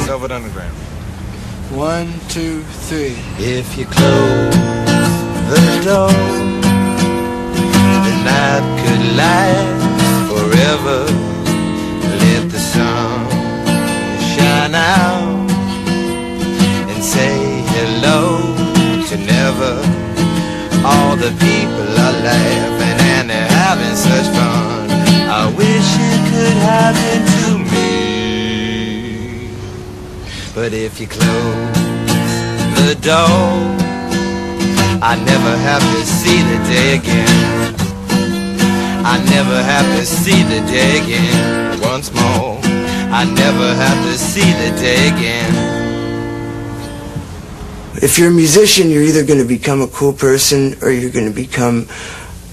Velvet Underground. 1, 2, 3. If you close the door, the night could last forever. Let the sun shine out and say hello to never. All the people are laughing and they're having such fun. I wish it could happen to me. But if you close the door, I never have to see the day again. I never have to see the day again. Once more, I never have to see the day again. If you're a musician, you're either going to become a cool person or you're going to become,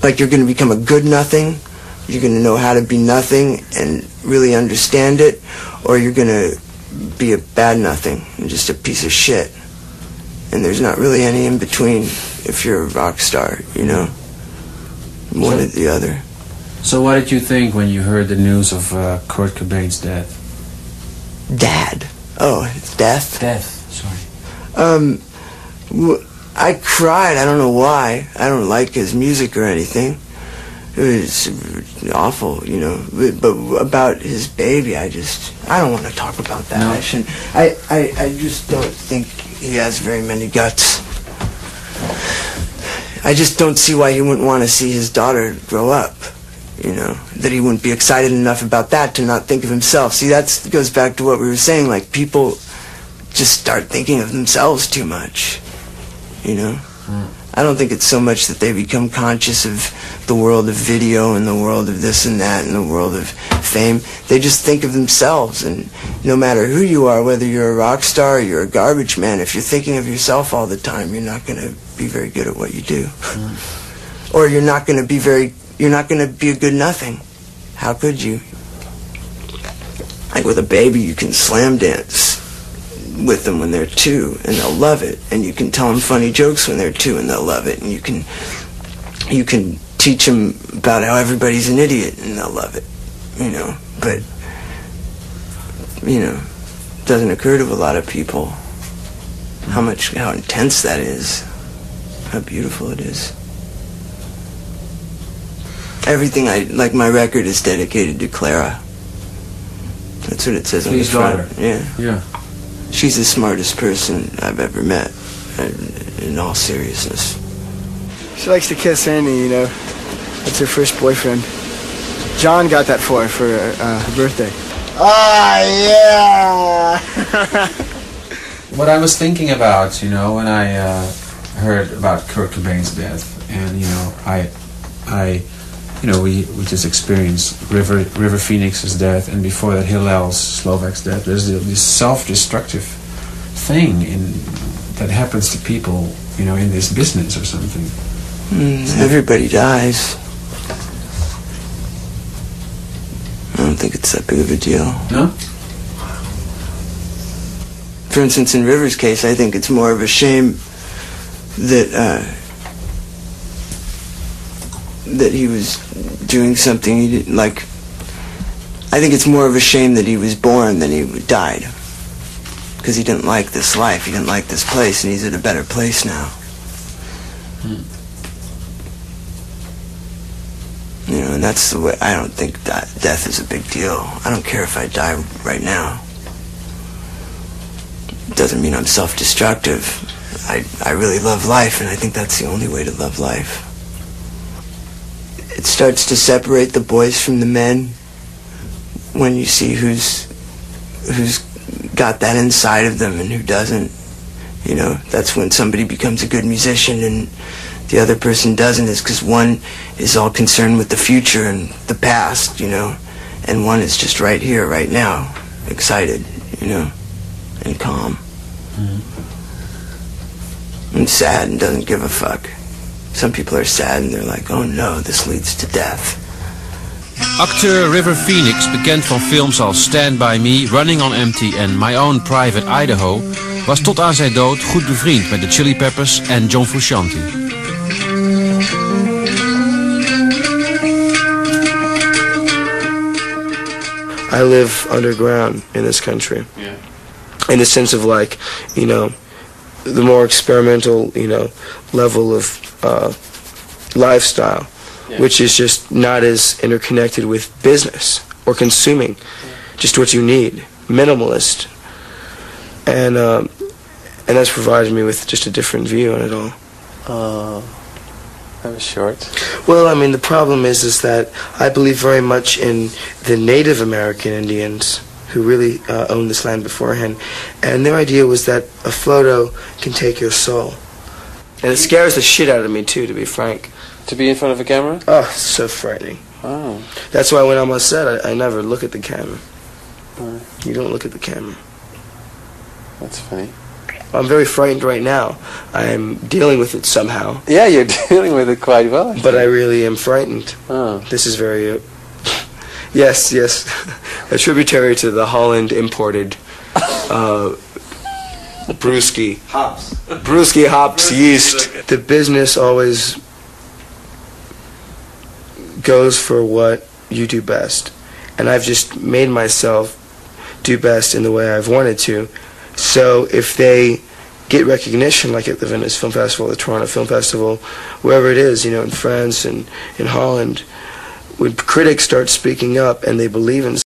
you're going to become a good nothing. You're going to know how to be nothing and really understand it, or you're going to be a bad nothing and just a piece of shit. And there's not really any in between if you're a rock star, you know, one or the other. So what did you think when you heard the news of Kurt Cobain's death? Dad. Oh, his death? Death, sorry. I cried. I don't know why. I don't like his music or anything. It was awful, you know. But about his baby, I don't want to talk about that. No. I shouldn't. I just don't think he has very many guts. I just don't see why he wouldn't want to see his daughter grow up, you know. That he wouldn't be excited enough about that to not think of himself. See, that goes back to what we were saying, like, people just start thinking of themselves too much, you know. I don't think it's so much that they become conscious of the world of video and the world of this and that and the world of fame. They just think of themselves, and no matter who you are, whether you're a rock star or you're a garbage man, if you're thinking of yourself all the time, you're not going to be very good at what you do. Or you're not going to be a good nothing. How could you? Like with a baby, you can slam dance with them when they're 2 and they'll love it, and you can tell them funny jokes when they're 2 and they'll love it, and you can teach them about how everybody's an idiot and they'll love it, you know. But you know, it doesn't occur to a lot of people how intense that is, how beautiful it is. Everything my record is dedicated to Clara. That's what it says on the front. Yeah. She's the smartest person I've ever met, in all seriousness. She likes to kiss Andy, you know. That's her first boyfriend. John got that for her birthday. Ah, yeah! What I was thinking about, you know, when I heard about Kurt Cobain's death, and, you know, we just experienced River Phoenix's death, and before that Hillel's, Slovak's death. There's this self-destructive thing that happens to people, you know, in this business or something. Everybody dies. I don't think it's that big of a deal. No? For instance, in River's case, I think it's more of a shame that he was doing something he didn't like. I think it's more of a shame that he was born than he died, because he didn't like this life, he didn't like this place, and he's at a better place now. You know, and that's the way. I don't think that death is a big deal. I don't care if I die right now. It doesn't mean I'm self-destructive. I really love life, and I think that's the only way to love life. It starts to separate the boys from the men when you see who's got that inside of them and who doesn't. You know, that's when somebody becomes a good musician and the other person doesn't, is because one is all concerned with the future and the past, you know, and one is just right here, right now, excited, you know, and calm. And sad and doesn't give a fuck. Some people are sad and they're like, oh no, this leads to death. Acteur River Phoenix, bekend van films als Stand By Me, Running on Empty en My Own Private Idaho, was tot aan zijn dood goed bevriend met de Chili Peppers en John Frusciante. I live underground in this country. Yeah. in the sense of like, you know, the more experimental, you know, level of lifestyle, which is just not as interconnected with business or consuming, just what you need, minimalist, and that's provided me with just a different view on it all. That was short. Well, I mean, the problem is that I believe very much in the Native American Indians who really owned this land beforehand, and their idea was that a photo can take your soul. And it scares the shit out of me, too, to be frank. To be in front of a camera? Oh, it's so frightening. Oh. That's why when I'm on set, I never look at the camera. You don't look at the camera. That's funny. I'm very frightened right now. I'm dealing with it somehow. Yeah, you're dealing with it quite well, actually. But I really am frightened. Oh. This is very... yes, a tributary to the Holland imported brewski. Hops. Brewski hops, yeast. The business always goes for what you do best. And I've just made myself do best in the way I've wanted to. So if they get recognition, like at the Venice Film Festival, the Toronto Film Festival, wherever it is, you know, in France and in Holland, when critics start speaking up and they believe in